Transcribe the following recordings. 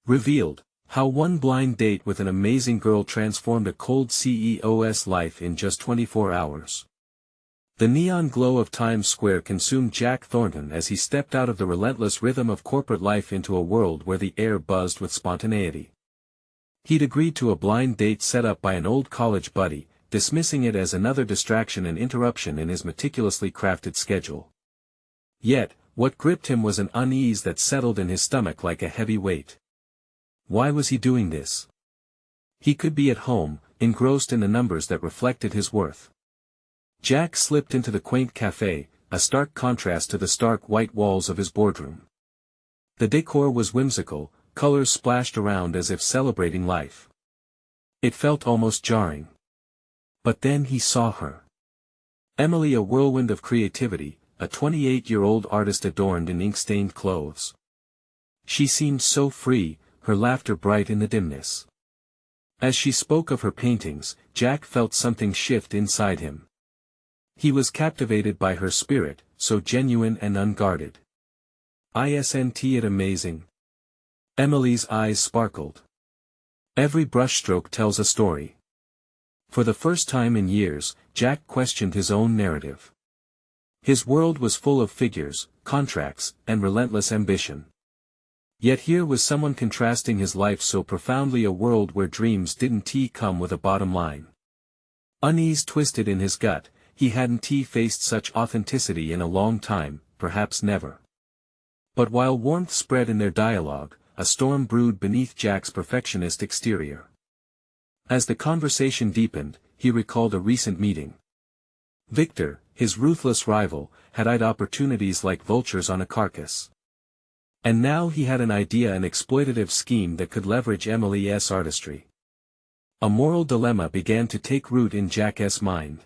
Revealed, how one blind date with an amazing girl transformed a cold CEO's life in just 24 hours. The neon glow of Times Square consumed Jack Thornton as he stepped out of the relentless rhythm of corporate life into a world where the air buzzed with spontaneity. He'd agreed to a blind date set up by an old college buddy, dismissing it as another distraction and interruption in his meticulously crafted schedule. Yet, what gripped him was an unease that settled in his stomach like a heavy weight. Why was he doing this? He could be at home, engrossed in the numbers that reflected his worth. Jack slipped into the quaint cafe, a stark contrast to the stark white walls of his boardroom. The decor was whimsical, colors splashed around as if celebrating life. It felt almost jarring. But then he saw her. Emily, a whirlwind of creativity, a 28-year-old artist adorned in ink-stained clothes. She seemed so free, her laughter bright in the dimness. As she spoke of her paintings, Jack felt something shift inside him. He was captivated by her spirit, so genuine and unguarded. Isn't it amazing? Emily's eyes sparkled. Every brushstroke tells a story. For the first time in years, Jack questioned his own narrative. His world was full of figures, contracts, and relentless ambition. Yet here was someone contrasting his life so profoundly, a world where dreams didn't come with a bottom line. Unease twisted in his gut. He hadn't faced such authenticity in a long time, perhaps never. But while warmth spread in their dialogue, a storm brewed beneath Jack's perfectionist exterior. As the conversation deepened, he recalled a recent meeting. Victor, his ruthless rival, had eyed opportunities like vultures on a carcass. And now he had an idea, an exploitative scheme that could leverage Emily's artistry. A moral dilemma began to take root in Jack's mind.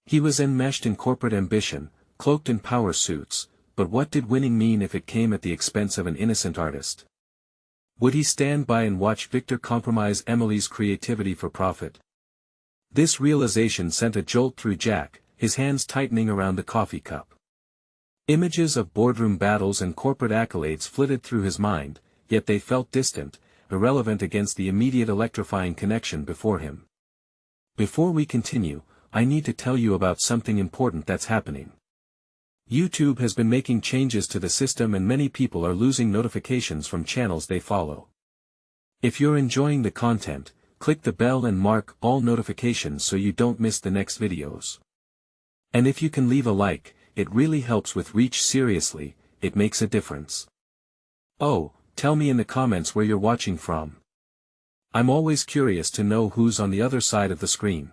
He was enmeshed in corporate ambition, cloaked in power suits, but what did winning mean if it came at the expense of an innocent artist? Would he stand by and watch Victor compromise Emily's creativity for profit? This realization sent a jolt through Jack, his hands tightening around the coffee cup. Images of boardroom battles and corporate accolades flitted through his mind, yet they felt distant, irrelevant against the immediate electrifying connection before him. Before we continue, I need to tell you about something important that's happening. YouTube has been making changes to the system and many people are losing notifications from channels they follow. If you're enjoying the content, click the bell and mark all notifications so you don't miss the next videos. And if you can leave a like, it really helps with reach. Seriously, it makes a difference. Oh, tell me in the comments where you're watching from. I'm always curious to know who's on the other side of the screen.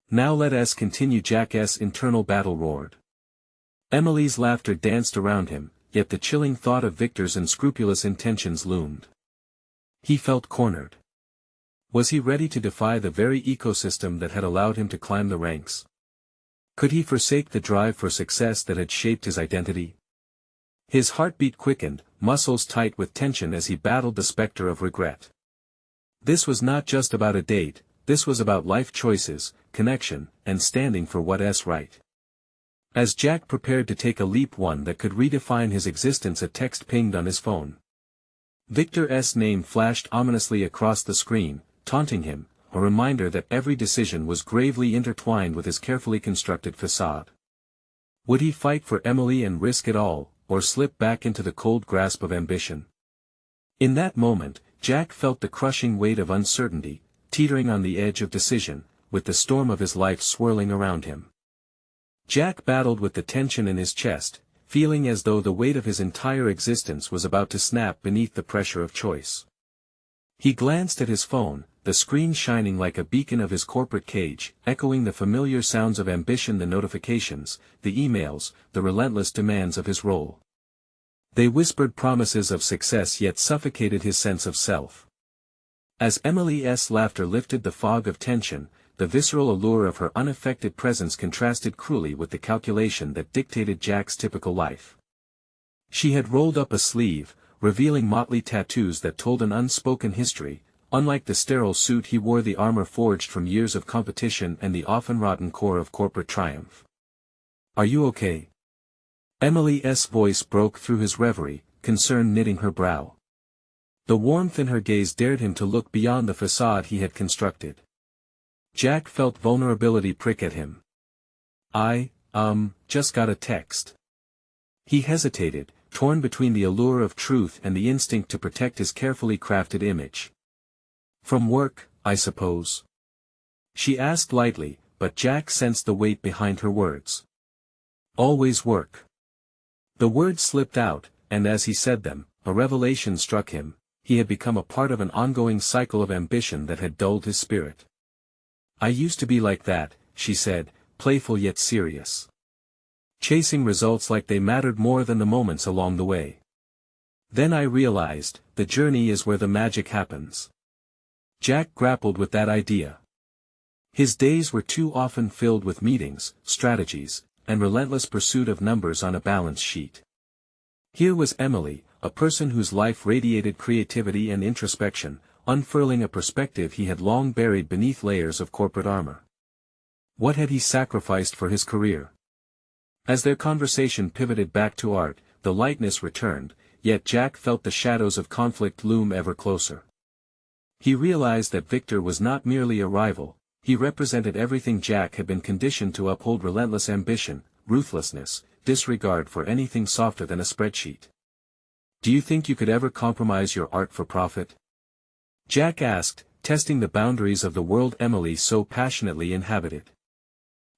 Now let us continue. Jack's internal battle roared. Emily's laughter danced around him, yet the chilling thought of Victor's unscrupulous intentions loomed. He felt cornered. Was he ready to defy the very ecosystem that had allowed him to climb the ranks? Could he forsake the drive for success that had shaped his identity? His heartbeat quickened, muscles tight with tension as he battled the specter of regret. This was not just about a date, this was about life choices, connection, and standing for what's right. As Jack prepared to take a leap, one that could redefine his existence, a text pinged on his phone. Victor's name flashed ominously across the screen, taunting him, a reminder that every decision was gravely intertwined with his carefully constructed facade. Would he fight for Emily and risk it all, or slip back into the cold grasp of ambition? In that moment, Jack felt the crushing weight of uncertainty, teetering on the edge of decision, with the storm of his life swirling around him. Jack battled with the tension in his chest, feeling as though the weight of his entire existence was about to snap beneath the pressure of choice. He glanced at his phone, the screen shining like a beacon of his corporate cage, echoing the familiar sounds of ambition, the notifications, the emails, the relentless demands of his role. They whispered promises of success yet suffocated his sense of self. As Emily's laughter lifted the fog of tension, the visceral allure of her unaffected presence contrasted cruelly with the calculation that dictated Jack's typical life. She had rolled up a sleeve, revealing motley tattoos that told an unspoken history. Unlike the sterile suit he wore, the armor forged from years of competition and the often rotten core of corporate triumph. "Are you okay?" Emily's voice broke through his reverie, concern knitting her brow. The warmth in her gaze dared him to look beyond the facade he had constructed. Jack felt vulnerability prick at him. Just got a text. He hesitated, torn between the allure of truth and the instinct to protect his carefully crafted image. From work, I suppose? She asked lightly, but Jack sensed the weight behind her words. Always work. The words slipped out, and as he said them, a revelation struck him. He had become a part of an ongoing cycle of ambition that had dulled his spirit. I used to be like that, she said, playful yet serious. Chasing results like they mattered more than the moments along the way. Then I realized, the journey is where the magic happens. Jack grappled with that idea. His days were too often filled with meetings, strategies, and relentless pursuit of numbers on a balance sheet. Here was Emily, a person whose life radiated creativity and introspection, unfurling a perspective he had long buried beneath layers of corporate armor. What had he sacrificed for his career? As their conversation pivoted back to art, the lightness returned, yet Jack felt the shadows of conflict loom ever closer. He realized that Victor was not merely a rival, he represented everything Jack had been conditioned to uphold: relentless ambition, ruthlessness, disregard for anything softer than a spreadsheet. Do you think you could ever compromise your art for profit? Jack asked, testing the boundaries of the world Emily so passionately inhabited.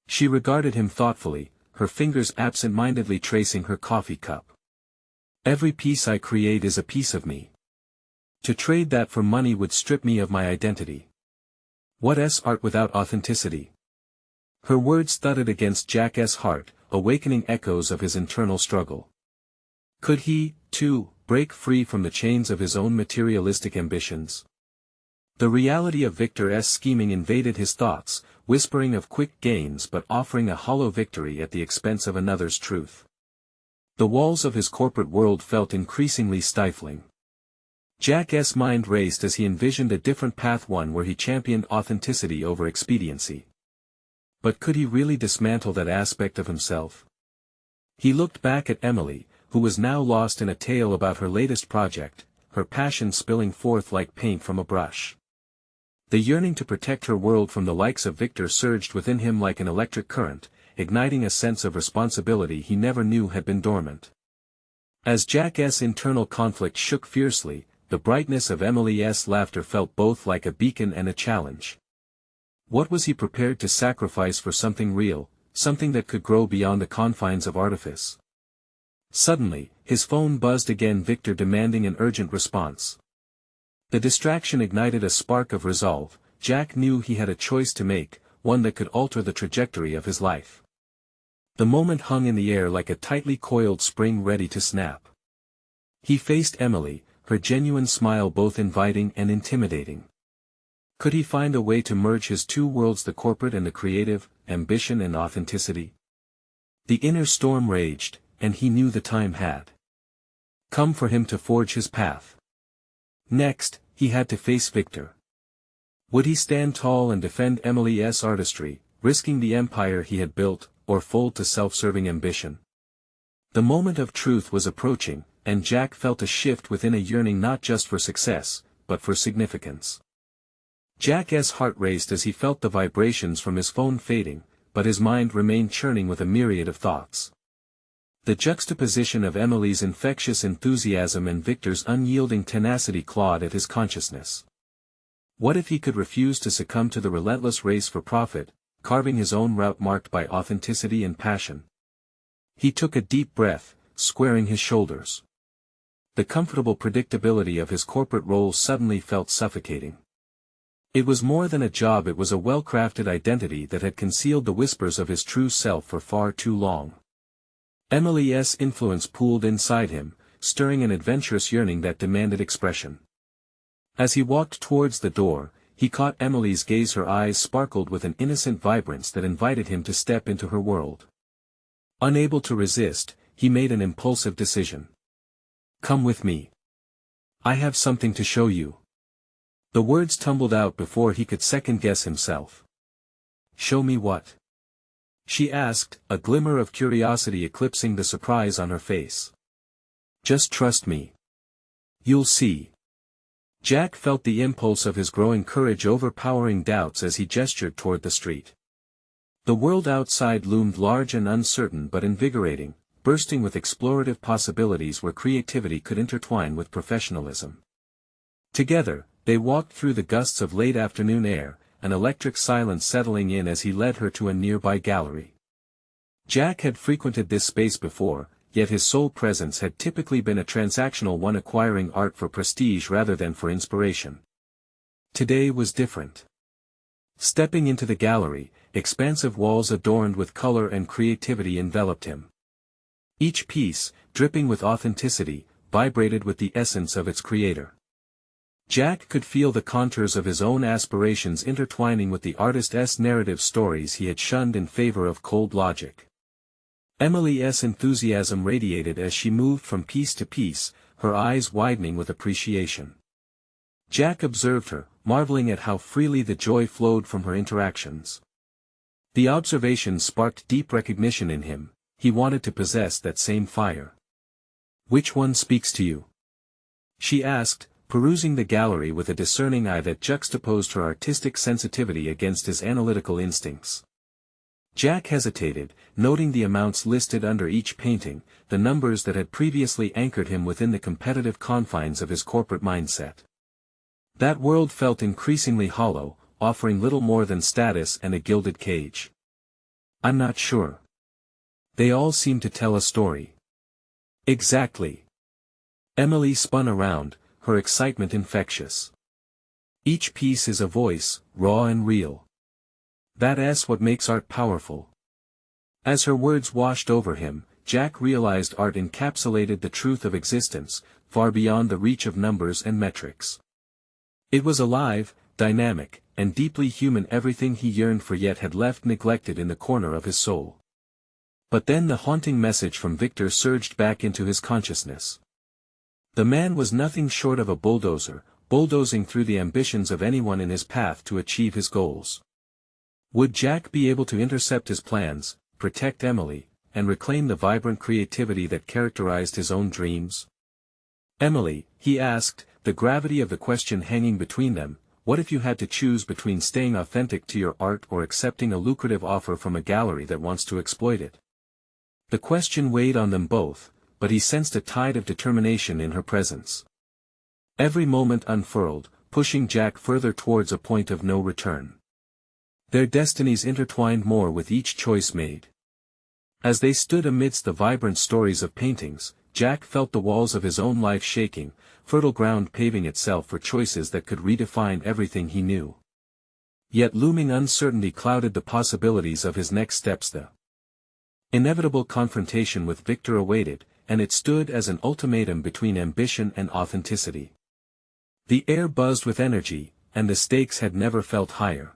She regarded him thoughtfully, her fingers absent-mindedly tracing her coffee cup. Every piece I create is a piece of me. To trade that for money would strip me of my identity. What's art without authenticity? Her words thudded against Jack's heart, awakening echoes of his internal struggle. Could he, too, break free from the chains of his own materialistic ambitions? The reality of Victor's scheming invaded his thoughts, whispering of quick gains but offering a hollow victory at the expense of another's truth. The walls of his corporate world felt increasingly stifling. Jack's mind raced as he envisioned a different path, one where he championed authenticity over expediency. But could he really dismantle that aspect of himself? He looked back at Emily, who was now lost in a tale about her latest project, her passion spilling forth like paint from a brush. The yearning to protect her world from the likes of Victor surged within him like an electric current, igniting a sense of responsibility he never knew had been dormant. As Jack's internal conflict shook fiercely, the brightness of Emily's laughter felt both like a beacon and a challenge. What was he prepared to sacrifice for something real, something that could grow beyond the confines of artifice? Suddenly, his phone buzzed again, Victor demanding an urgent response. The distraction ignited a spark of resolve. Jack knew he had a choice to make, one that could alter the trajectory of his life. The moment hung in the air like a tightly coiled spring ready to snap. He faced Emily, her genuine smile both inviting and intimidating. Could he find a way to merge his two worlds, the corporate and the creative, ambition and authenticity? The inner storm raged, and he knew the time had come for him to forge his path. Next, he had to face Victor. Would he stand tall and defend Emily's artistry, risking the empire he had built, or fold to self-serving ambition? The moment of truth was approaching, and Jack felt a shift within, a yearning not just for success, but for significance. Jack's heart raced as he felt the vibrations from his phone fading, but his mind remained churning with a myriad of thoughts. The juxtaposition of Emily's infectious enthusiasm and Victor's unyielding tenacity clawed at his consciousness. What if he could refuse to succumb to the relentless race for profit, carving his own route marked by authenticity and passion? He took a deep breath, squaring his shoulders. The comfortable predictability of his corporate role suddenly felt suffocating. It was more than a job, it was a well-crafted identity that had concealed the whispers of his true self for far too long. Emily's influence pooled inside him, stirring an adventurous yearning that demanded expression. As he walked towards the door, he caught Emily's gaze. Her eyes sparkled with an innocent vibrance that invited him to step into her world. Unable to resist, he made an impulsive decision. "Come with me. I have something to show you." The words tumbled out before he could second-guess himself. "Show me what?" she asked, a glimmer of curiosity eclipsing the surprise on her face. "Just trust me. You'll see." Jack felt the impulse of his growing courage overpowering doubts as he gestured toward the street. The world outside loomed large and uncertain but invigorating, bursting with explorative possibilities where creativity could intertwine with professionalism. Together, they walked through the gusts of late afternoon air, an electric silence settling in as he led her to a nearby gallery. Jack had frequented this space before, yet his sole presence had typically been a transactional one, acquiring art for prestige rather than for inspiration. Today was different. Stepping into the gallery, expansive walls adorned with color and creativity enveloped him. Each piece, dripping with authenticity, vibrated with the essence of its creator. Jack could feel the contours of his own aspirations intertwining with the artist's narrative stories he had shunned in favor of cold logic. Emily's enthusiasm radiated as she moved from piece to piece, her eyes widening with appreciation. Jack observed her, marveling at how freely the joy flowed from her interactions. The observation sparked deep recognition in him. He wanted to possess that same fire. "Which one speaks to you?" she asked, perusing the gallery with a discerning eye that juxtaposed her artistic sensitivity against his analytical instincts. Jack hesitated, noting the amounts listed under each painting, the numbers that had previously anchored him within the competitive confines of his corporate mindset. That world felt increasingly hollow, offering little more than status and a gilded cage. "I'm not sure. They all seem to tell a story." "Exactly." Emily spun around, her excitement infectious. "Each piece is a voice, raw and real. That's what makes art powerful." As her words washed over him, Jack realized art encapsulated the truth of existence, far beyond the reach of numbers and metrics. It was alive, dynamic, and deeply human, everything he yearned for yet had left neglected in the corner of his soul. But then the haunting message from Victor surged back into his consciousness. The man was nothing short of a bulldozer, bulldozing through the ambitions of anyone in his path to achieve his goals. Would Jack be able to intercept his plans, protect Emily, and reclaim the vibrant creativity that characterized his own dreams? "Emily," he asked, the gravity of the question hanging between them, "what if you had to choose between staying authentic to your art or accepting a lucrative offer from a gallery that wants to exploit it?" The question weighed on them both, but he sensed a tide of determination in her presence. Every moment unfurled, pushing Jack further towards a point of no return. Their destinies intertwined more with each choice made. As they stood amidst the vibrant stories of paintings, Jack felt the walls of his own life shaking, fertile ground paving itself for choices that could redefine everything he knew. Yet looming uncertainty clouded the possibilities of his next steps. The inevitable confrontation with Victor awaited, and it stood as an ultimatum between ambition and authenticity. The air buzzed with energy, and the stakes had never felt higher.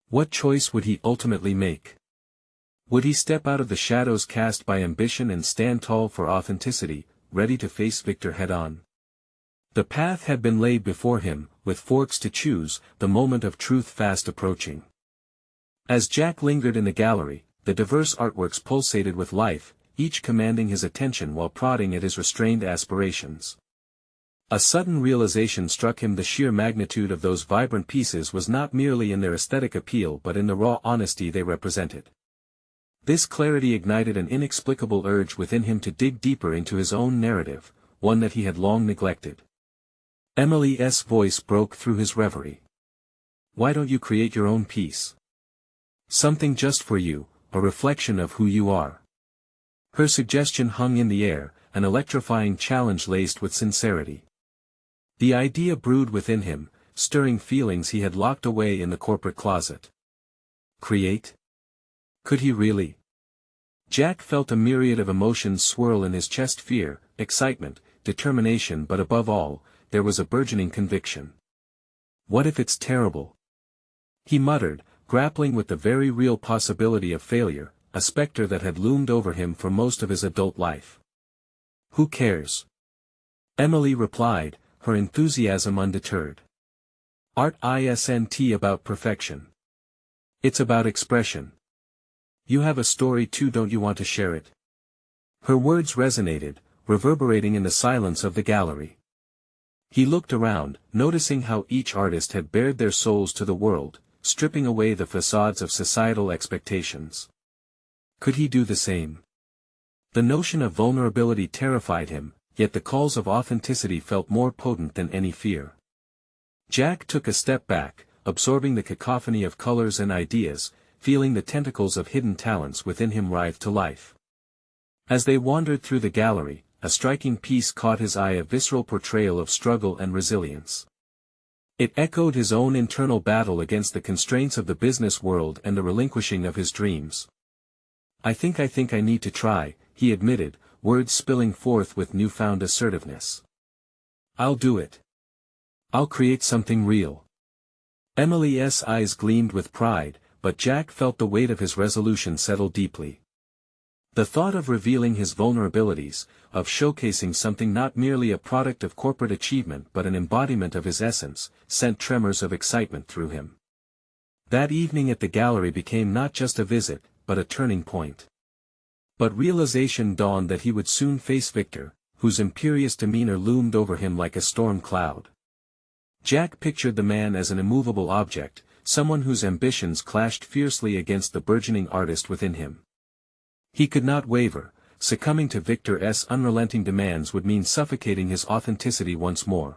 What choice would he ultimately make? Would he step out of the shadows cast by ambition and stand tall for authenticity, ready to face Victor head-on? The path had been laid before him, with forks to choose, the moment of truth fast approaching. As Jack lingered in the gallery, the diverse artworks pulsated with life, each commanding his attention while prodding at his restrained aspirations. A sudden realization struck him: the sheer magnitude of those vibrant pieces was not merely in their aesthetic appeal but in the raw honesty they represented. This clarity ignited an inexplicable urge within him to dig deeper into his own narrative, one that he had long neglected. Emily's voice broke through his reverie. "Why don't you create your own piece? Something just for you, a reflection of who you are." Her suggestion hung in the air, an electrifying challenge laced with sincerity. The idea brewed within him, stirring feelings he had locked away in the corporate closet. Create? Could he really? Jack felt a myriad of emotions swirl in his chest: fear, excitement, determination, but above all, there was a burgeoning conviction. What if it's terrible? He muttered, grappling with the very real possibility of failure, a specter that had loomed over him for most of his adult life. "Who cares?" Emily replied, her enthusiasm undeterred. "Art isn't about perfection. It's about expression. You have a story too, don't you want to share it?" Her words resonated, reverberating in the silence of the gallery. He looked around, noticing how each artist had bared their souls to the world, stripping away the facades of societal expectations. Could he do the same? The notion of vulnerability terrified him, yet the calls of authenticity felt more potent than any fear. Jack took a step back, absorbing the cacophony of colors and ideas, feeling the tentacles of hidden talents within him writhe to life. As they wandered through the gallery, a striking piece caught his eye, a visceral portrayal of struggle and resilience. It echoed his own internal battle against the constraints of the business world and the relinquishing of his dreams. I think I need to try," he admitted, words spilling forth with newfound assertiveness. "I'll do it. I'll create something real." Emily's eyes gleamed with pride, but Jack felt the weight of his resolution settle deeply. The thought of revealing his vulnerabilities, of showcasing something not merely a product of corporate achievement but an embodiment of his essence, sent tremors of excitement through him. That evening at the gallery became not just a visit, but a turning point. But realization dawned that he would soon face Victor, whose imperious demeanor loomed over him like a storm cloud. Jack pictured the man as an immovable object, someone whose ambitions clashed fiercely against the burgeoning artist within him. He could not waver. Succumbing to Victor's unrelenting demands would mean suffocating his authenticity once more.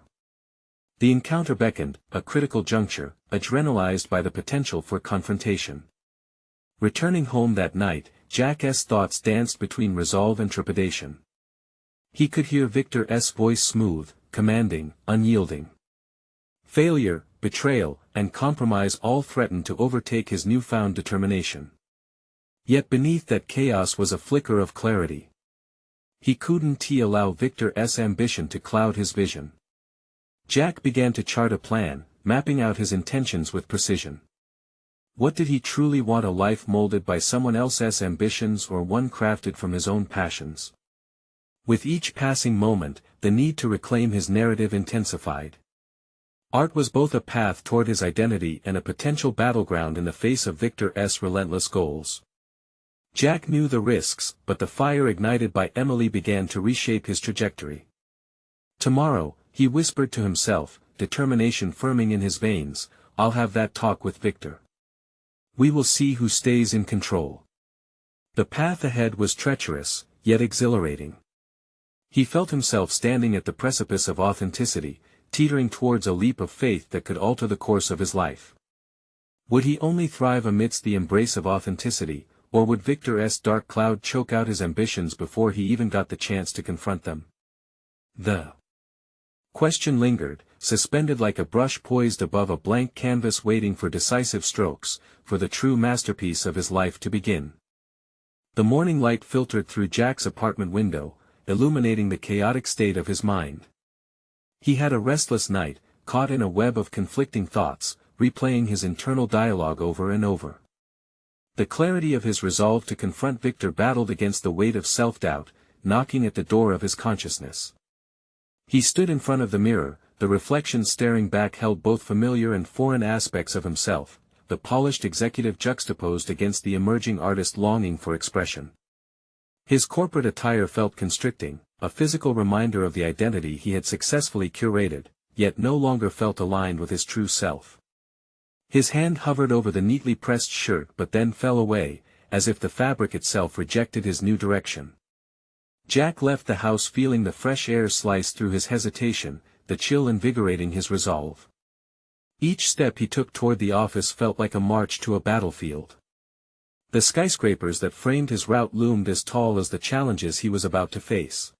The encounter beckoned, a critical juncture, adrenalized by the potential for confrontation. Returning home that night, Jack's thoughts danced between resolve and trepidation. He could hear Victor's voice, smooth, commanding, unyielding. Failure, betrayal, and compromise all threatened to overtake his newfound determination. Yet beneath that chaos was a flicker of clarity. He couldn't allow Victor's ambition to cloud his vision. Jack began to chart a plan, mapping out his intentions with precision. What did he truly want? A life molded by someone else's ambitions or one crafted from his own passions? With each passing moment, the need to reclaim his narrative intensified. Art was both a path toward his identity and a potential battleground in the face of Victor's relentless goals. Jack knew the risks, but the fire ignited by Emily began to reshape his trajectory. Tomorrow, he whispered to himself, determination firming in his veins, I'll have that talk with Victor. We will see who stays in control. The path ahead was treacherous, yet exhilarating. He felt himself standing at the precipice of authenticity, teetering towards a leap of faith that could alter the course of his life. Would he only thrive amidst the embrace of authenticity, or would Victor's dark cloud choke out his ambitions before he even got the chance to confront them? The question lingered, suspended like a brush poised above a blank canvas waiting for decisive strokes, for the true masterpiece of his life to begin. The morning light filtered through Jack's apartment window, illuminating the chaotic state of his mind. He had a restless night, caught in a web of conflicting thoughts, replaying his internal dialogue over and over. The clarity of his resolve to confront Victor battled against the weight of self-doubt, knocking at the door of his consciousness. He stood in front of the mirror, the reflection staring back held both familiar and foreign aspects of himself, the polished executive juxtaposed against the emerging artist longing for expression. His corporate attire felt constricting, a physical reminder of the identity he had successfully curated, yet no longer felt aligned with his true self. His hand hovered over the neatly pressed shirt but then fell away, as if the fabric itself rejected his new direction. Jack left the house feeling the fresh air slice through his hesitation, the chill invigorating his resolve. Each step he took toward the office felt like a march to a battlefield. The skyscrapers that framed his route loomed as tall as the challenges he was about to face.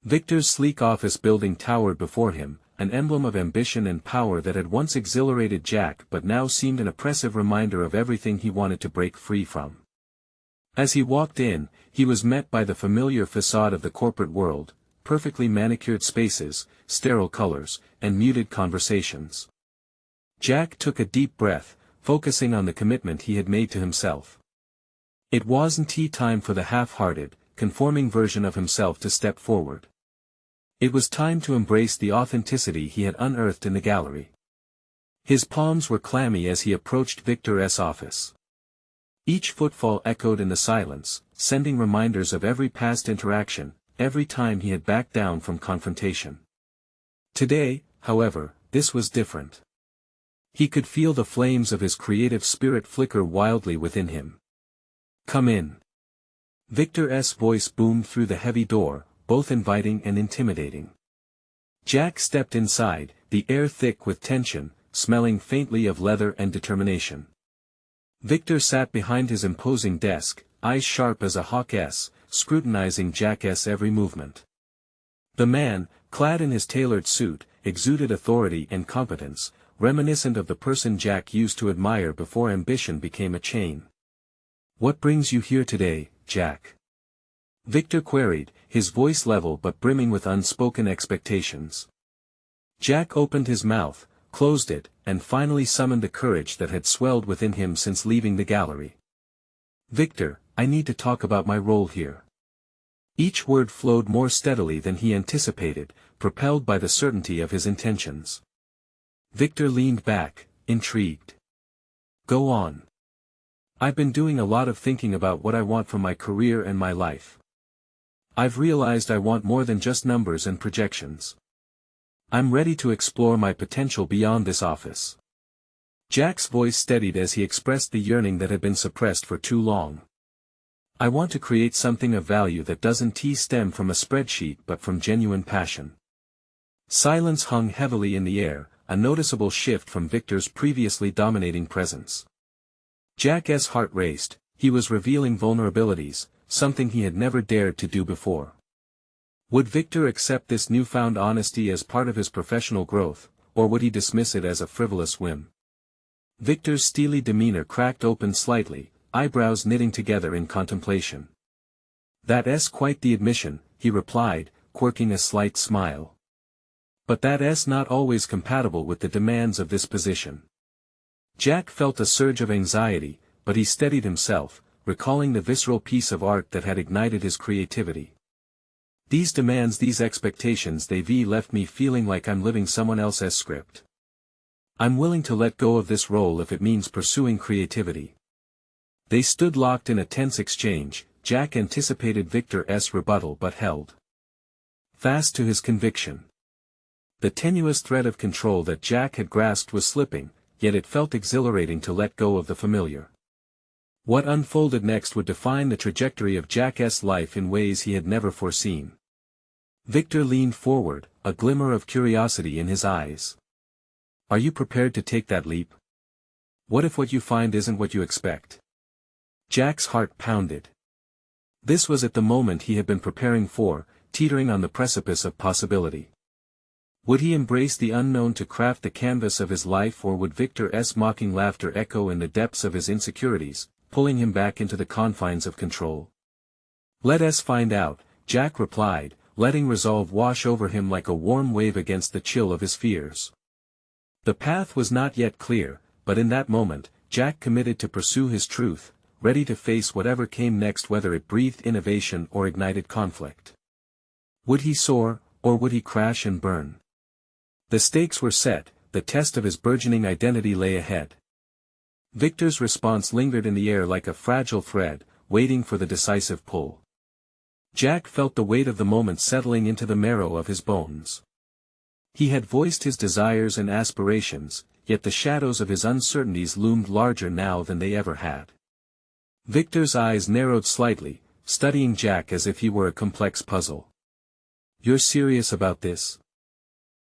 Victor's sleek office building towered before him, an emblem of ambition and power that had once exhilarated Jack but now seemed an oppressive reminder of everything he wanted to break free from. As he walked in, he was met by the familiar facade of the corporate world, perfectly manicured spaces, sterile colors, and muted conversations. Jack took a deep breath, focusing on the commitment he had made to himself. It wasn't time for the half-hearted, conforming version of himself to step forward. It was time to embrace the authenticity he had unearthed in the gallery. His palms were clammy as he approached Victor's office. Each footfall echoed in the silence, sending reminders of every past interaction, every time he had backed down from confrontation. Today, however, this was different. He could feel the flames of his creative spirit flicker wildly within him. "Come in." Victor's voice boomed through the heavy door, both inviting and intimidating. Jack stepped inside, the air thick with tension, smelling faintly of leather and determination. Victor sat behind his imposing desk, eyes sharp as a hawk's, scrutinizing Jack's every movement. The man, clad in his tailored suit, exuded authority and competence, reminiscent of the person Jack used to admire before ambition became a chain. "What brings you here today, Jack?" Victor queried, his voice level but brimming with unspoken expectations. Jack opened his mouth, closed it, and finally summoned the courage that had swelled within him since leaving the gallery. "Victor, I need to talk about my role here." Each word flowed more steadily than he anticipated, propelled by the certainty of his intentions. Victor leaned back, intrigued. "Go on." "I've been doing a lot of thinking about what I want from my career and my life. I've realized I want more than just numbers and projections. I'm ready to explore my potential beyond this office." Jack's voice steadied as he expressed the yearning that had been suppressed for too long. "I want to create something of value that doesn't stem from a spreadsheet but from genuine passion." Silence hung heavily in the air, a noticeable shift from Victor's previously dominating presence. Jack's heart raced. He was revealing vulnerabilities, something he had never dared to do before. Would Victor accept this newfound honesty as part of his professional growth, or would he dismiss it as a frivolous whim? Victor's steely demeanor cracked open slightly, eyebrows knitting together in contemplation. "That's quite the admission," he replied, quirking a slight smile. "But that's not always compatible with the demands of this position." Jack felt a surge of anxiety, but he steadied himself, recalling the visceral piece of art that had ignited his creativity. "These demands, these expectations, they've left me feeling like I'm living someone else's script. I'm willing to let go of this role if it means pursuing creativity." They stood locked in a tense exchange. Jack anticipated Victor's rebuttal but held fast to his conviction. The tenuous thread of control that Jack had grasped was slipping, yet it felt exhilarating to let go of the familiar. What unfolded next would define the trajectory of Jack's life in ways he had never foreseen. Victor leaned forward, a glimmer of curiosity in his eyes. "Are you prepared to take that leap? What if what you find isn't what you expect?" Jack's heart pounded. This was at the moment he had been preparing for, teetering on the precipice of possibility. Would he embrace the unknown to craft the canvas of his life, or would Victor's mocking laughter echo in the depths of his insecurities, pulling him back into the confines of control? "Let us find out," Jack replied, letting resolve wash over him like a warm wave against the chill of his fears. The path was not yet clear, but in that moment, Jack committed to pursue his truth, ready to face whatever came next, whether it breathed innovation or ignited conflict. Would he soar, or would he crash and burn? The stakes were set, the test of his burgeoning identity lay ahead. Victor's response lingered in the air like a fragile thread, waiting for the decisive pull. Jack felt the weight of the moment settling into the marrow of his bones. He had voiced his desires and aspirations, yet the shadows of his uncertainties loomed larger now than they ever had. Victor's eyes narrowed slightly, studying Jack as if he were a complex puzzle. "You're serious about this?"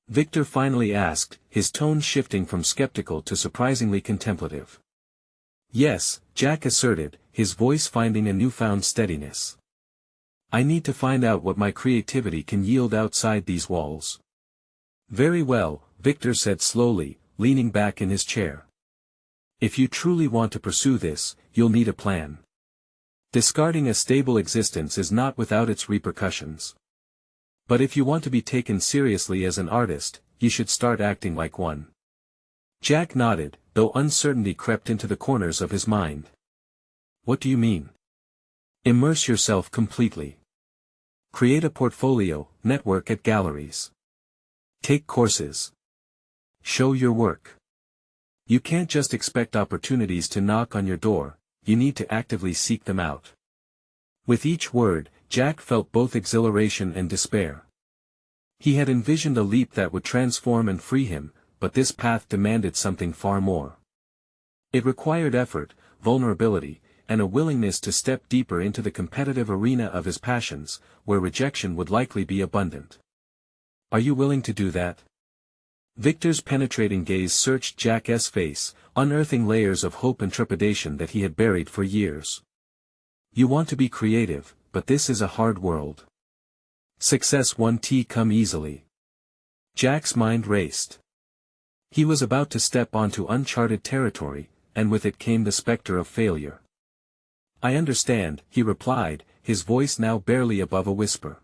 Victor finally asked, his tone shifting from skeptical to surprisingly contemplative. "Yes," Jack asserted, his voice finding a newfound steadiness. "I need to find out what my creativity can yield outside these walls." "Very well," Victor said slowly, leaning back in his chair. "If you truly want to pursue this, you'll need a plan. Discarding a stable existence is not without its repercussions. But if you want to be taken seriously as an artist, you should start acting like one." Jack nodded, though uncertainty crept into the corners of his mind. "What do you mean?" "Immerse yourself completely. Create a portfolio, network at galleries. Take courses. Show your work. You can't just expect opportunities to knock on your door, you need to actively seek them out." With each word, Jack felt both exhilaration and despair. He had envisioned a leap that would transform and free him, but this path demanded something far more. It required effort, vulnerability, and a willingness to step deeper into the competitive arena of his passions, where rejection would likely be abundant. Are you willing to do that? Victor's penetrating gaze searched Jack's face, unearthing layers of hope and trepidation that he had buried for years. You want to be creative, but this is a hard world. Success won't come easily. Jack's mind raced. He was about to step onto uncharted territory, and with it came the specter of failure. I understand, he replied, his voice now barely above a whisper.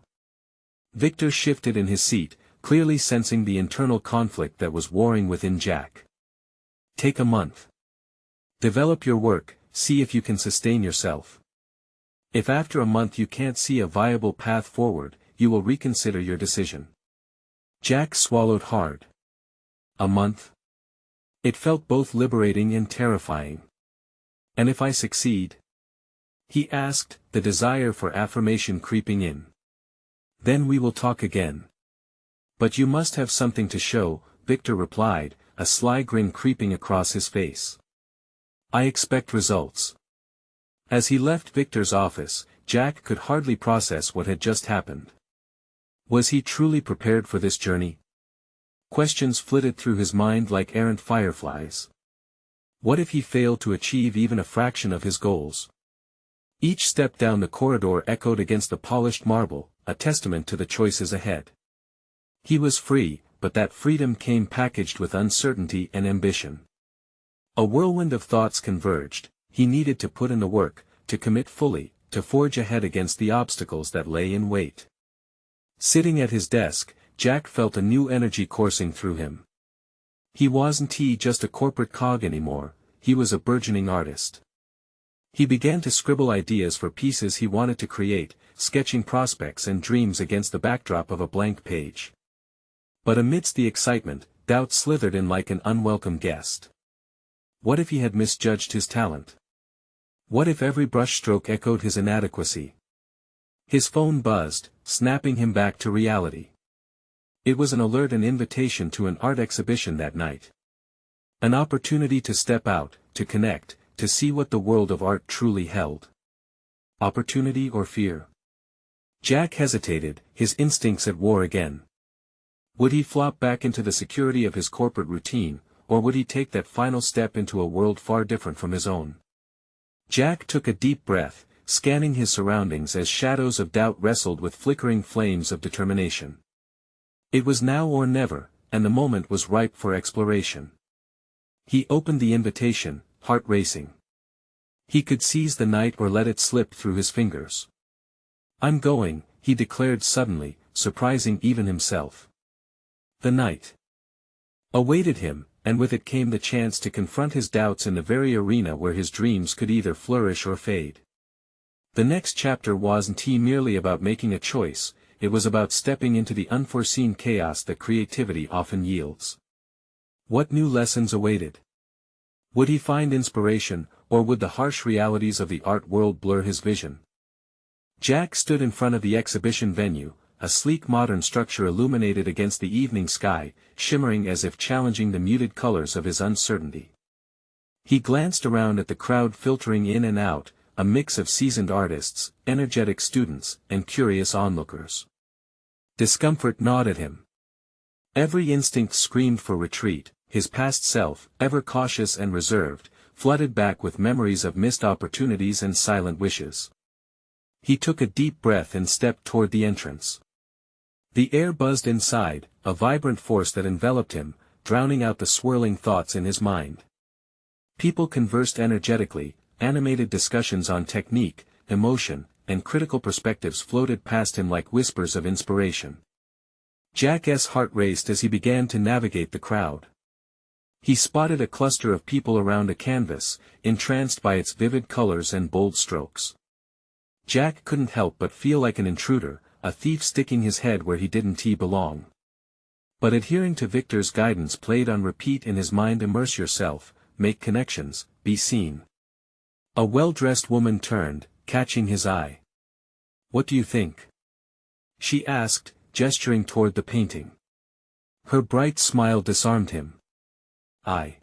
Victor shifted in his seat, clearly sensing the internal conflict that was warring within Jack. Take a month. Develop your work, see if you can sustain yourself. If after a month you can't see a viable path forward, you will reconsider your decision. Jack swallowed hard. A month? It felt both liberating and terrifying. And if I succeed? He asked, the desire for affirmation creeping in. Then we will talk again. But you must have something to show, Victor replied, a sly grin creeping across his face. I expect results. As he left Victor's office, Jack could hardly process what had just happened. Was he truly prepared for this journey? Questions flitted through his mind like errant fireflies. What if he failed to achieve even a fraction of his goals? Each step down the corridor echoed against the polished marble, a testament to the choices ahead. He was free, but that freedom came packaged with uncertainty and ambition. A whirlwind of thoughts converged. He needed to put in the work, to commit fully, to forge ahead against the obstacles that lay in wait. Sitting at his desk, Jack felt a new energy coursing through him. He wasn't just a corporate cog anymore, he was a burgeoning artist. He began to scribble ideas for pieces he wanted to create, sketching prospects and dreams against the backdrop of a blank page. But amidst the excitement, doubt slithered in like an unwelcome guest. What if he had misjudged his talent? What if every brushstroke echoed his inadequacy? His phone buzzed, snapping him back to reality. It was an alert and invitation to an art exhibition that night. An opportunity to step out, to connect, to see what the world of art truly held. Opportunity or fear? Jack hesitated, his instincts at war again. Would he flop back into the security of his corporate routine, or would he take that final step into a world far different from his own? Jack took a deep breath, scanning his surroundings as shadows of doubt wrestled with flickering flames of determination. It was now or never, and the moment was ripe for exploration. He opened the invitation, heart racing. He could seize the night or let it slip through his fingers. I'm going, he declared suddenly, surprising even himself. The night awaited him, and with it came the chance to confront his doubts in the very arena where his dreams could either flourish or fade. The next chapter wasn't merely about making a choice, it was about stepping into the unforeseen chaos that creativity often yields. What new lessons awaited? Would he find inspiration, or would the harsh realities of the art world blur his vision? Jack stood in front of the exhibition venue, a sleek modern structure illuminated against the evening sky, shimmering as if challenging the muted colors of his uncertainty. He glanced around at the crowd filtering in and out, a mix of seasoned artists, energetic students, and curious onlookers. Discomfort gnawed at him. Every instinct screamed for retreat, his past self, ever cautious and reserved, flooded back with memories of missed opportunities and silent wishes. He took a deep breath and stepped toward the entrance. The air buzzed inside, a vibrant force that enveloped him, drowning out the swirling thoughts in his mind. People conversed energetically, animated discussions on technique, emotion, and critical perspectives floated past him like whispers of inspiration. Jack's heart raced as he began to navigate the crowd. He spotted a cluster of people around a canvas, entranced by its vivid colors and bold strokes. Jack couldn't help but feel like an intruder, a thief sticking his head where he didn't belong. But adhering to Victor's guidance played on repeat in his mind: immerse yourself, make connections, be seen. A well-dressed woman turned, catching his eye. What do you think? She asked, gesturing toward the painting. Her bright smile disarmed him. I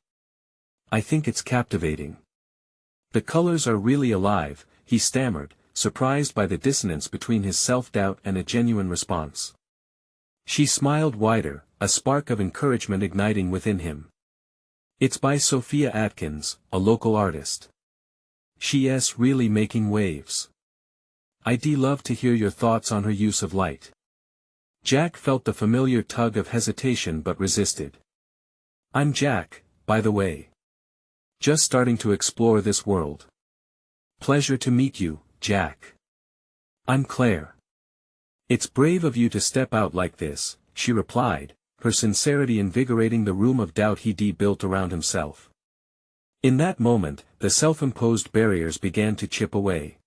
think it's captivating. The colors are really alive," he stammered, surprised by the dissonance between his self-doubt and a genuine response. She smiled wider, a spark of encouragement igniting within him. "It's by Sophia Atkins, a local artist. She's really making waves. I'd love to hear your thoughts on her use of light." Jack felt the familiar tug of hesitation but resisted. "I'm Jack, by the way. Just starting to explore this world. Pleasure to meet you, Jack." "I'm Claire." "It's brave of you to step out like this," she replied, her sincerity invigorating the room of doubt he'd built around himself. In that moment, the self-imposed barriers began to chip away.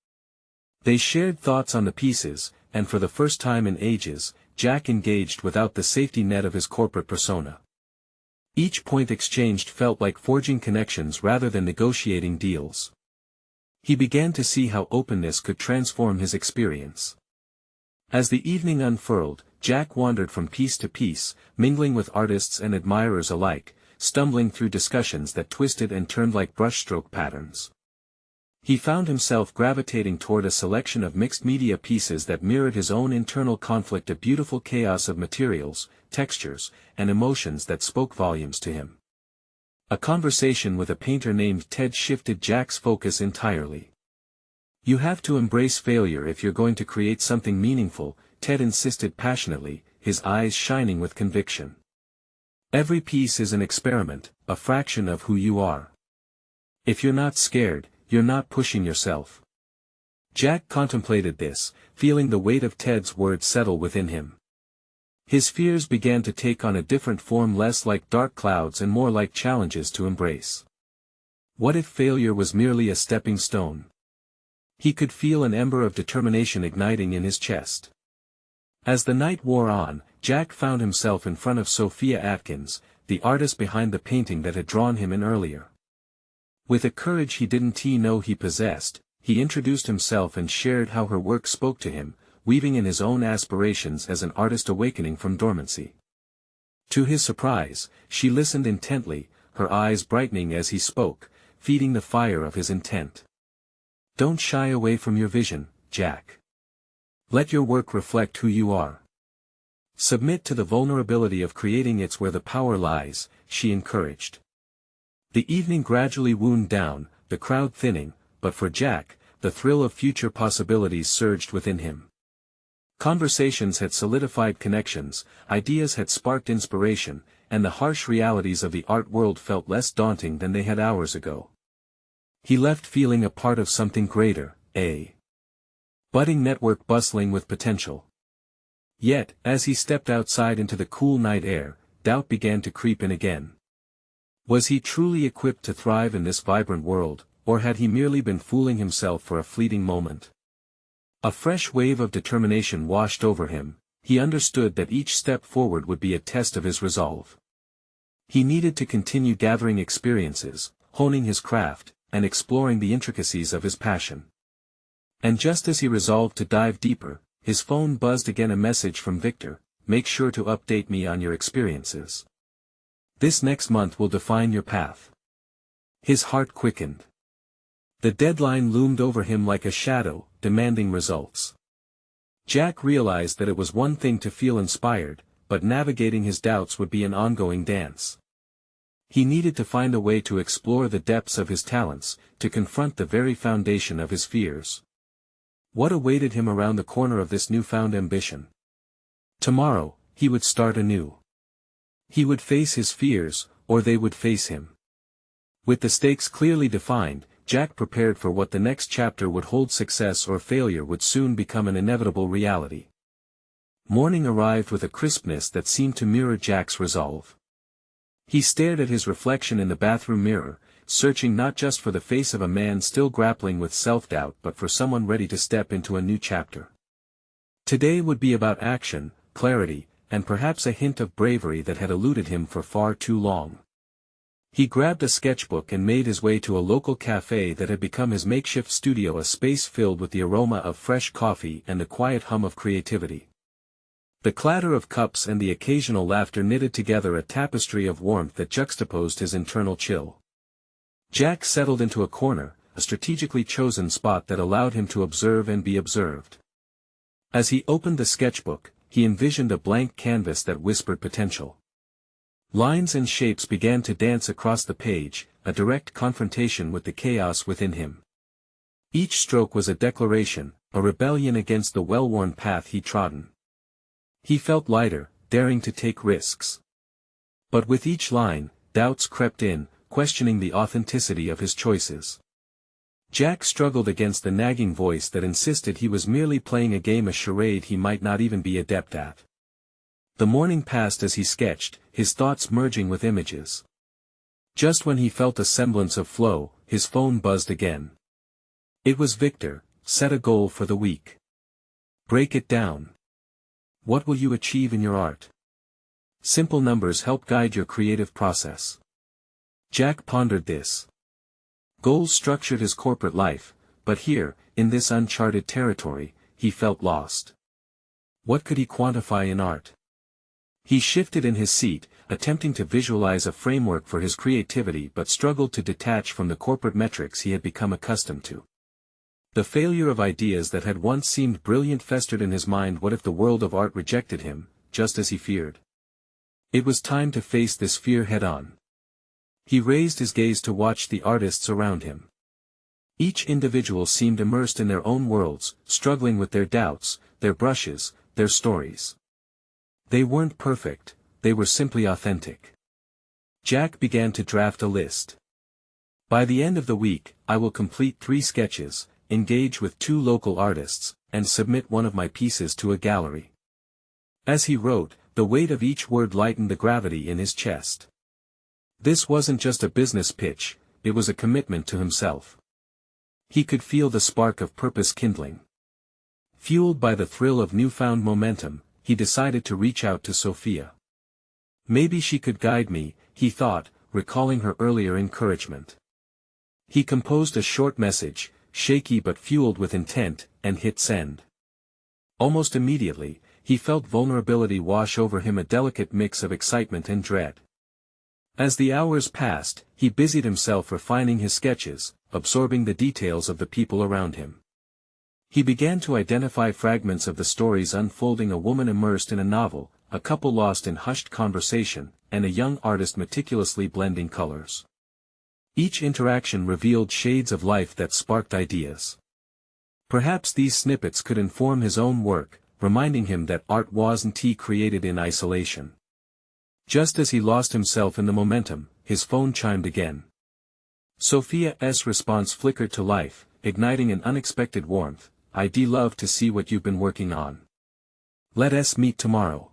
They shared thoughts on the pieces, and for the first time in ages, Jack engaged without the safety net of his corporate persona. Each point exchanged felt like forging connections rather than negotiating deals. He began to see how openness could transform his experience. As the evening unfurled, Jack wandered from piece to piece, mingling with artists and admirers alike, stumbling through discussions that twisted and turned like brushstroke patterns. He found himself gravitating toward a selection of mixed-media pieces that mirrored his own internal conflict, a beautiful chaos of materials, textures, and emotions that spoke volumes to him. A conversation with a painter named Ted shifted Jack's focus entirely. "You have to embrace failure if you're going to create something meaningful," Ted insisted passionately, his eyes shining with conviction. "Every piece is an experiment, a fraction of who you are. If you're not scared, you're not pushing yourself." Jack contemplated this, feeling the weight of Ted's words settle within him. His fears began to take on a different form, less like dark clouds and more like challenges to embrace. What if failure was merely a stepping stone? He could feel an ember of determination igniting in his chest. As the night wore on, Jack found himself in front of Sophia Atkins, the artist behind the painting that had drawn him in earlier. With a courage he didn't know he possessed, he introduced himself and shared how her work spoke to him, weaving in his own aspirations as an artist awakening from dormancy. To his surprise, she listened intently, her eyes brightening as he spoke, feeding the fire of his intent. "Don't shy away from your vision, Jack. Let your work reflect who you are. Submit to the vulnerability of creating. It's where the power lies," she encouraged. The evening gradually wound down, the crowd thinning, but for Jack, the thrill of future possibilities surged within him. Conversations had solidified connections, ideas had sparked inspiration, and the harsh realities of the art world felt less daunting than they had hours ago. He left feeling a part of something greater, a budding network bustling with potential. Yet, as he stepped outside into the cool night air, doubt began to creep in again. Was he truly equipped to thrive in this vibrant world, or had he merely been fooling himself for a fleeting moment? A fresh wave of determination washed over him. He understood that each step forward would be a test of his resolve. He needed to continue gathering experiences, honing his craft, and exploring the intricacies of his passion. And just as he resolved to dive deeper, his phone buzzed again, a message from Victor: "Make sure to update me on your experiences. This next month will define your path." His heart quickened. The deadline loomed over him like a shadow, demanding results. Jack realized that it was one thing to feel inspired, but navigating his doubts would be an ongoing dance. He needed to find a way to explore the depths of his talents, to confront the very foundation of his fears. What awaited him around the corner of this newfound ambition? Tomorrow, he would start anew. He would face his fears, or they would face him. With the stakes clearly defined, Jack prepared for what the next chapter would hold. Success or failure would soon become an inevitable reality. Morning arrived with a crispness that seemed to mirror Jack's resolve. He stared at his reflection in the bathroom mirror, searching not just for the face of a man still grappling with self-doubt but for someone ready to step into a new chapter. Today would be about action, clarity, and perhaps a hint of bravery that had eluded him for far too long. He grabbed a sketchbook and made his way to a local cafe that had become his makeshift studio, a space filled with the aroma of fresh coffee and the quiet hum of creativity. The clatter of cups and the occasional laughter knitted together a tapestry of warmth that juxtaposed his internal chill. Jack settled into a corner, a strategically chosen spot that allowed him to observe and be observed. As he opened the sketchbook, he envisioned a blank canvas that whispered potential. Lines and shapes began to dance across the page, a direct confrontation with the chaos within him. Each stroke was a declaration, a rebellion against the well-worn path he'd trodden. He felt lighter, daring to take risks. But with each line, doubts crept in, questioning the authenticity of his choices. Jack struggled against the nagging voice that insisted he was merely playing a game, a charade he might not even be adept at. The morning passed as he sketched, his thoughts merging with images. Just when he felt a semblance of flow, his phone buzzed again. It was Victor. Set a goal for the week. Break it down. What will you achieve in your art? Simple numbers help guide your creative process. Jack pondered this. Goals structured his corporate life, but here, in this uncharted territory, he felt lost. What could he quantify in art? He shifted in his seat, attempting to visualize a framework for his creativity but struggled to detach from the corporate metrics he had become accustomed to. The failure of ideas that had once seemed brilliant festered in his mind. What if the world of art rejected him, just as he feared? It was time to face this fear head-on. He raised his gaze to watch the artists around him. Each individual seemed immersed in their own worlds, struggling with their doubts, their brushes, their stories. They weren't perfect, they were simply authentic. Jack began to draft a list. By the end of the week, I will complete 3 sketches, engage with 2 local artists, and submit one of my pieces to a gallery. As he wrote, the weight of each word lightened the gravity in his chest. This wasn't just a business pitch, it was a commitment to himself. He could feel the spark of purpose kindling. Fueled by the thrill of newfound momentum, he decided to reach out to Sophia. Maybe she could guide me, he thought, recalling her earlier encouragement. He composed a short message, shaky but fueled with intent, and hit send. Almost immediately, he felt vulnerability wash over him, a delicate mix of excitement and dread. As the hours passed, he busied himself refining his sketches, absorbing the details of the people around him. He began to identify fragments of the stories unfolding: a woman immersed in a novel, a couple lost in hushed conversation, and a young artist meticulously blending colors. Each interaction revealed shades of life that sparked ideas. Perhaps these snippets could inform his own work, reminding him that art wasn't created in isolation. Just as he lost himself in the momentum, his phone chimed again. Sophia's response flickered to life, igniting an unexpected warmth. "I'd love to see what you've been working on. Let's meet tomorrow."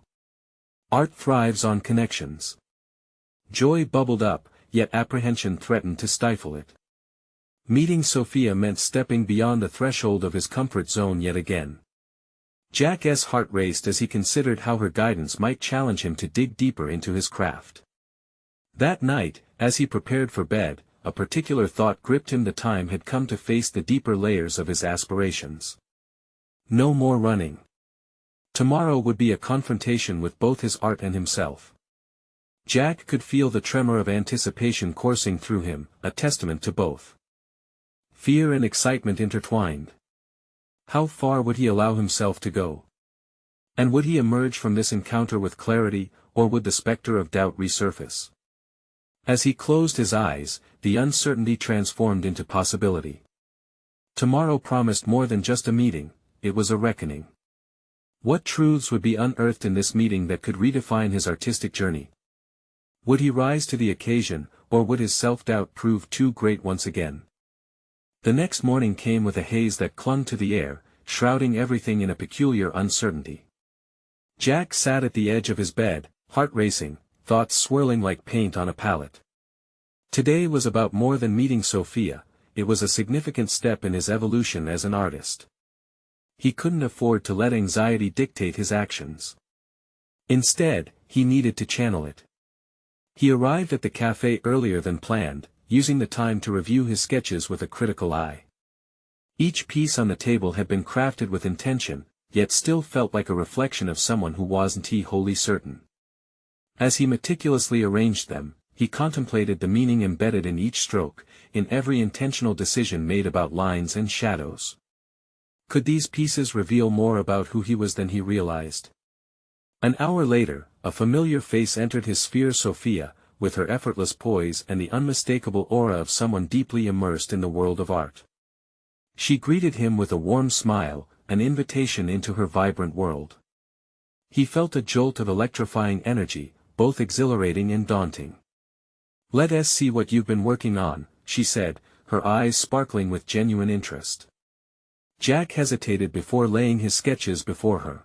Art thrives on connections. Joy bubbled up, yet apprehension threatened to stifle it. Meeting Sophia meant stepping beyond the threshold of his comfort zone yet again. Jack's heart raced as he considered how her guidance might challenge him to dig deeper into his craft. That night, as he prepared for bed, a particular thought gripped him. The time had come to face the deeper layers of his aspirations. No more running. Tomorrow would be a confrontation with both his art and himself. Jack could feel the tremor of anticipation coursing through him, a testament to both. Fear and excitement intertwined. How far would he allow himself to go? And would he emerge from this encounter with clarity, or would the specter of doubt resurface? As he closed his eyes, the uncertainty transformed into possibility. Tomorrow promised more than just a meeting, it was a reckoning. What truths would be unearthed in this meeting that could redefine his artistic journey? Would he rise to the occasion, or would his self-doubt prove too great once again? The next morning came with a haze that clung to the air, shrouding everything in a peculiar uncertainty. Jack sat at the edge of his bed, heart racing, thoughts swirling like paint on a palette. Today was about more than meeting Sophia, it was a significant step in his evolution as an artist. He couldn't afford to let anxiety dictate his actions. Instead, he needed to channel it. He arrived at the cafe earlier than planned, using the time to review his sketches with a critical eye. Each piece on the table had been crafted with intention, yet still felt like a reflection of someone who wasn't wholly certain. As he meticulously arranged them, he contemplated the meaning embedded in each stroke, in every intentional decision made about lines and shadows. Could these pieces reveal more about who he was than he realized? An hour later, a familiar face entered his sphere. Sophia, with her effortless poise and the unmistakable aura of someone deeply immersed in the world of art. She greeted him with a warm smile, an invitation into her vibrant world. He felt a jolt of electrifying energy, both exhilarating and daunting. "Let us see what you've been working on," she said, her eyes sparkling with genuine interest. Jack hesitated before laying his sketches before her.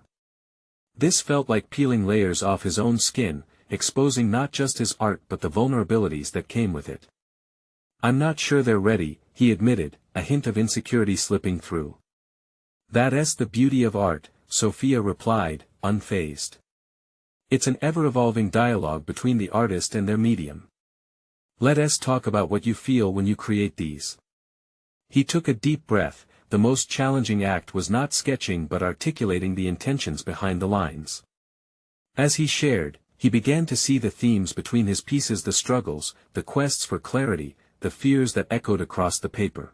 This felt like peeling layers off his own skin, exposing not just his art but the vulnerabilities that came with it. "I'm not sure they're ready," he admitted, a hint of insecurity slipping through. "That's the beauty of art," Sophia replied, unfazed. "It's an ever-evolving dialogue between the artist and their medium. Let us talk about what you feel when you create these." He took a deep breath. The most challenging act was not sketching but articulating the intentions behind the lines. As he shared, he began to see the themes between his pieces, the struggles, the quests for clarity, the fears that echoed across the paper.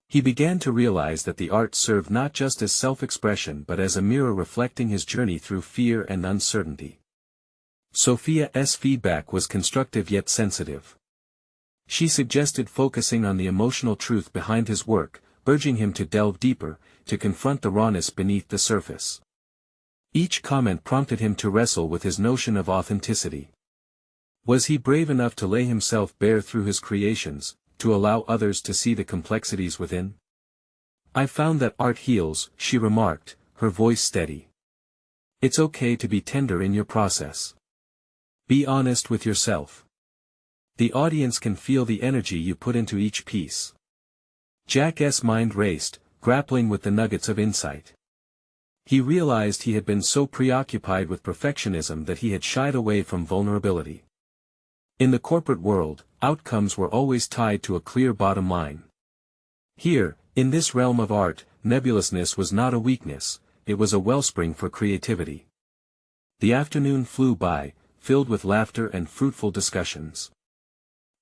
He began to realize that the art served not just as self-expression but as a mirror reflecting his journey through fear and uncertainty. Sophia's feedback was constructive yet sensitive. She suggested focusing on the emotional truth behind his work, urging him to delve deeper, to confront the rawness beneath the surface. Each comment prompted him to wrestle with his notion of authenticity. Was he brave enough to lay himself bare through his creations, to allow others to see the complexities within? "I found that art heals," she remarked, her voice steady. "It's okay to be tender in your process. Be honest with yourself. The audience can feel the energy you put into each piece." Jack's mind raced, grappling with the nuggets of insight. He realized he had been so preoccupied with perfectionism that he had shied away from vulnerability. In the corporate world, outcomes were always tied to a clear bottom line. Here, in this realm of art, nebulousness was not a weakness, it was a wellspring for creativity. The afternoon flew by, filled with laughter and fruitful discussions.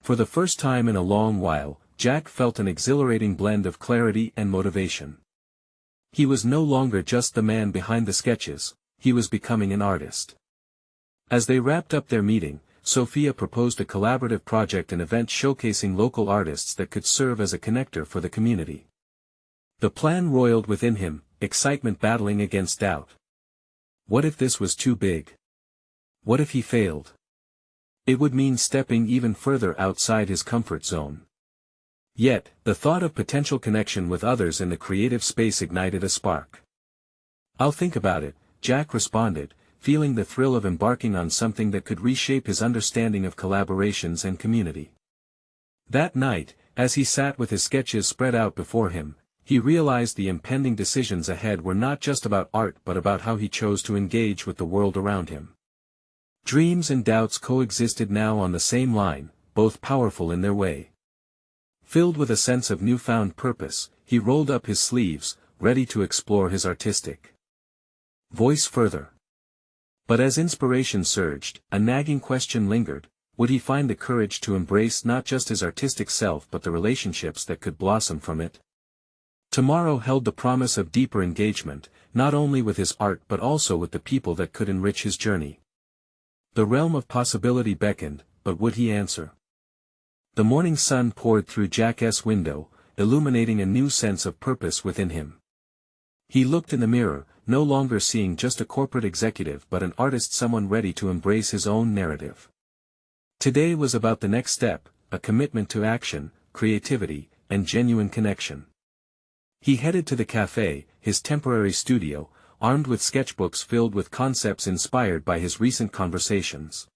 For the first time in a long while, Jack felt an exhilarating blend of clarity and motivation. He was no longer just the man behind the sketches, he was becoming an artist. As they wrapped up their meeting, Sophia proposed a collaborative project, an event showcasing local artists that could serve as a connector for the community. The plan roiled within him, excitement battling against doubt. What if this was too big? What if he failed? It would mean stepping even further outside his comfort zone. Yet, the thought of potential connection with others in the creative space ignited a spark. "I'll think about it," Jack responded, feeling the thrill of embarking on something that could reshape his understanding of collaborations and community. That night, as he sat with his sketches spread out before him, he realized the impending decisions ahead were not just about art but about how he chose to engage with the world around him. Dreams and doubts coexisted now on the same line, both powerful in their way. Filled with a sense of newfound purpose, he rolled up his sleeves, ready to explore his artistic voice further. But as inspiration surged, a nagging question lingered: would he find the courage to embrace not just his artistic self but the relationships that could blossom from it? Tomorrow held the promise of deeper engagement, not only with his art but also with the people that could enrich his journey. The realm of possibility beckoned, but would he answer? The morning sun poured through Jack's window, illuminating a new sense of purpose within him. He looked in the mirror, no longer seeing just a corporate executive but an artist, someone ready to embrace his own narrative. Today was about the next step, a commitment to action, creativity, and genuine connection. He headed to the cafe, his temporary studio, armed with sketchbooks filled with concepts inspired by his recent conversations.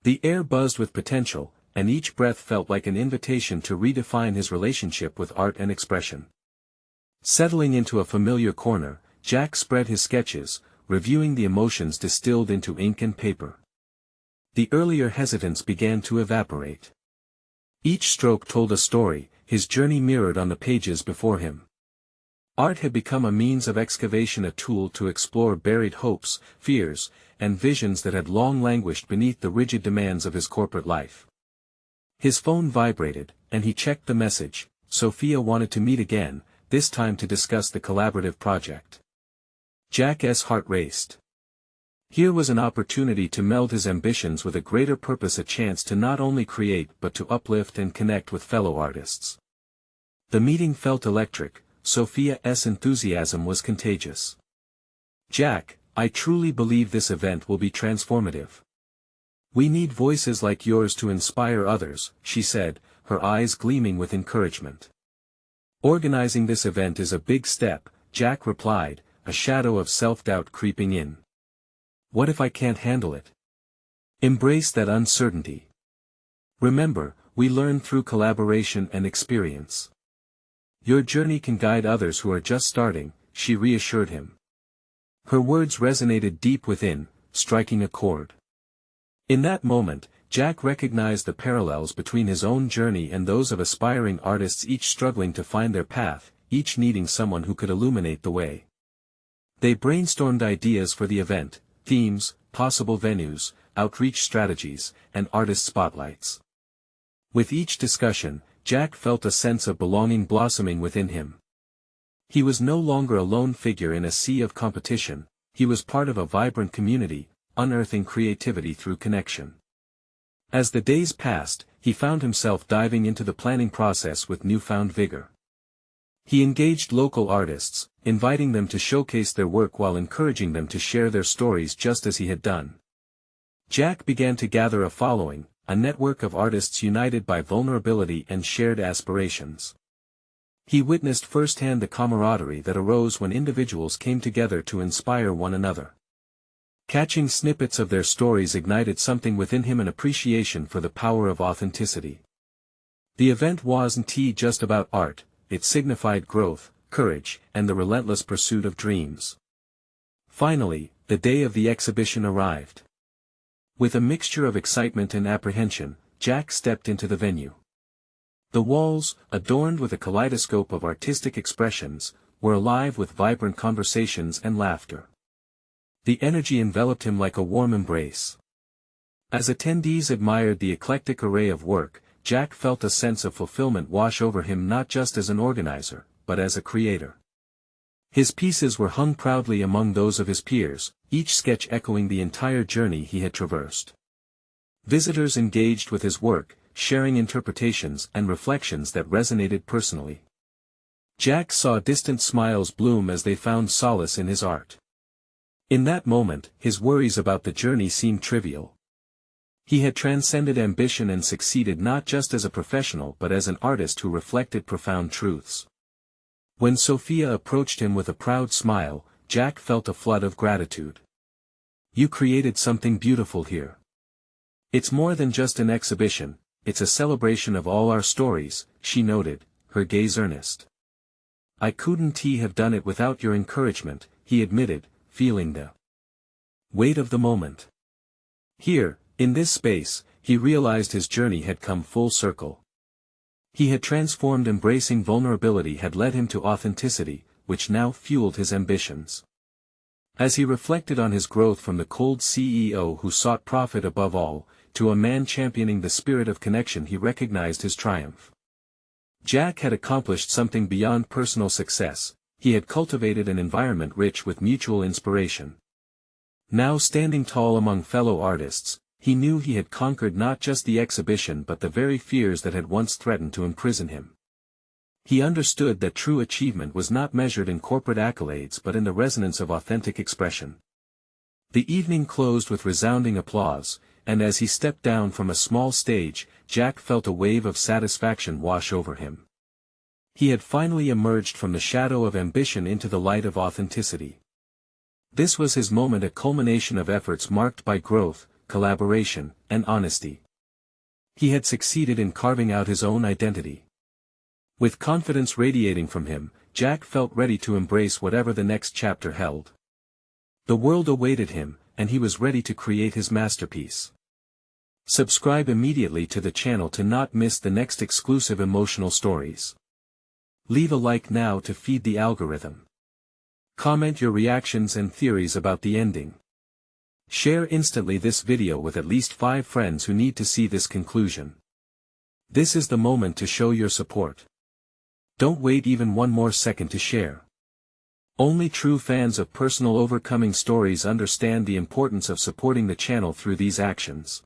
The air buzzed with potential, and each breath felt like an invitation to redefine his relationship with art and expression. Settling into a familiar corner, Jack spread his sketches, reviewing the emotions distilled into ink and paper. The earlier hesitance began to evaporate. Each stroke told a story, his journey mirrored on the pages before him. Art had become a means of excavation, a tool to explore buried hopes, fears, and visions that had long languished beneath the rigid demands of his corporate life. His phone vibrated, and he checked the message. Sophia wanted to meet again, this time to discuss the collaborative project. Jack's heart raced. Here was an opportunity to meld his ambitions with a greater purpose, a chance to not only create but to uplift and connect with fellow artists. The meeting felt electric. Sophia's enthusiasm was contagious. "Jack, I truly believe this event will be transformative. We need voices like yours to inspire others," she said, her eyes gleaming with encouragement. "Organizing this event is a big step," Jack replied, a shadow of self-doubt creeping in. "What if I can't handle it?" "Embrace that uncertainty. Remember, we learn through collaboration and experience. Your journey can guide others who are just starting," she reassured him. Her words resonated deep within, striking a chord. In that moment, Jack recognized the parallels between his own journey and those of aspiring artists, each struggling to find their path, each needing someone who could illuminate the way. They brainstormed ideas for the event, themes, possible venues, outreach strategies, and artist spotlights. With each discussion, Jack felt a sense of belonging blossoming within him. He was no longer a lone figure in a sea of competition, he was part of a vibrant community, unearthing creativity through connection. As the days passed, he found himself diving into the planning process with newfound vigor. He engaged local artists, inviting them to showcase their work while encouraging them to share their stories just as he had done. Jack began to gather a following, a network of artists united by vulnerability and shared aspirations. He witnessed firsthand the camaraderie that arose when individuals came together to inspire one another. Catching snippets of their stories ignited something within him, an appreciation for the power of authenticity. The event wasn't just about art, it signified growth, courage, and the relentless pursuit of dreams. Finally, the day of the exhibition arrived. With a mixture of excitement and apprehension, Jack stepped into the venue. The walls, adorned with a kaleidoscope of artistic expressions, were alive with vibrant conversations and laughter. The energy enveloped him like a warm embrace. As attendees admired the eclectic array of work, Jack felt a sense of fulfillment wash over him, not just as an organizer, but as a creator. His pieces were hung proudly among those of his peers, each sketch echoing the entire journey he had traversed. Visitors engaged with his work, sharing interpretations and reflections that resonated personally. Jack saw distant smiles bloom as they found solace in his art. In that moment, his worries about the journey seemed trivial. He had transcended ambition and succeeded not just as a professional but as an artist who reflected profound truths. When Sophia approached him with a proud smile, Jack felt a flood of gratitude. "You created something beautiful here. It's more than just an exhibition, it's a celebration of all our stories," she noted, her gaze earnest. "I couldn't have done it without your encouragement," he admitted, feeling the weight of the moment. Here, in this space, he realized his journey had come full circle. He had transformed, embracing vulnerability had led him to authenticity, which now fueled his ambitions. As he reflected on his growth from the cold CEO who sought profit above all, to a man championing the spirit of connection, he recognized his triumph. Jack had accomplished something beyond personal success, he had cultivated an environment rich with mutual inspiration. Now standing tall among fellow artists, he knew he had conquered not just the exhibition but the very fears that had once threatened to imprison him. He understood that true achievement was not measured in corporate accolades but in the resonance of authentic expression. The evening closed with resounding applause, and as he stepped down from a small stage, Jack felt a wave of satisfaction wash over him. He had finally emerged from the shadow of ambition into the light of authenticity. This was his moment, a culmination of efforts marked by growth, collaboration, and honesty. He had succeeded in carving out his own identity. With confidence radiating from him, Jack felt ready to embrace whatever the next chapter held. The world awaited him, and he was ready to create his masterpiece. Subscribe immediately to the channel to not miss the next exclusive emotional stories. Leave a like now to feed the algorithm. Comment your reactions and theories about the ending. Share instantly this video with at least 5 friends who need to see this conclusion. This is the moment to show your support. Don't wait even one more second to share. Only true fans of personal overcoming stories understand the importance of supporting the channel through these actions.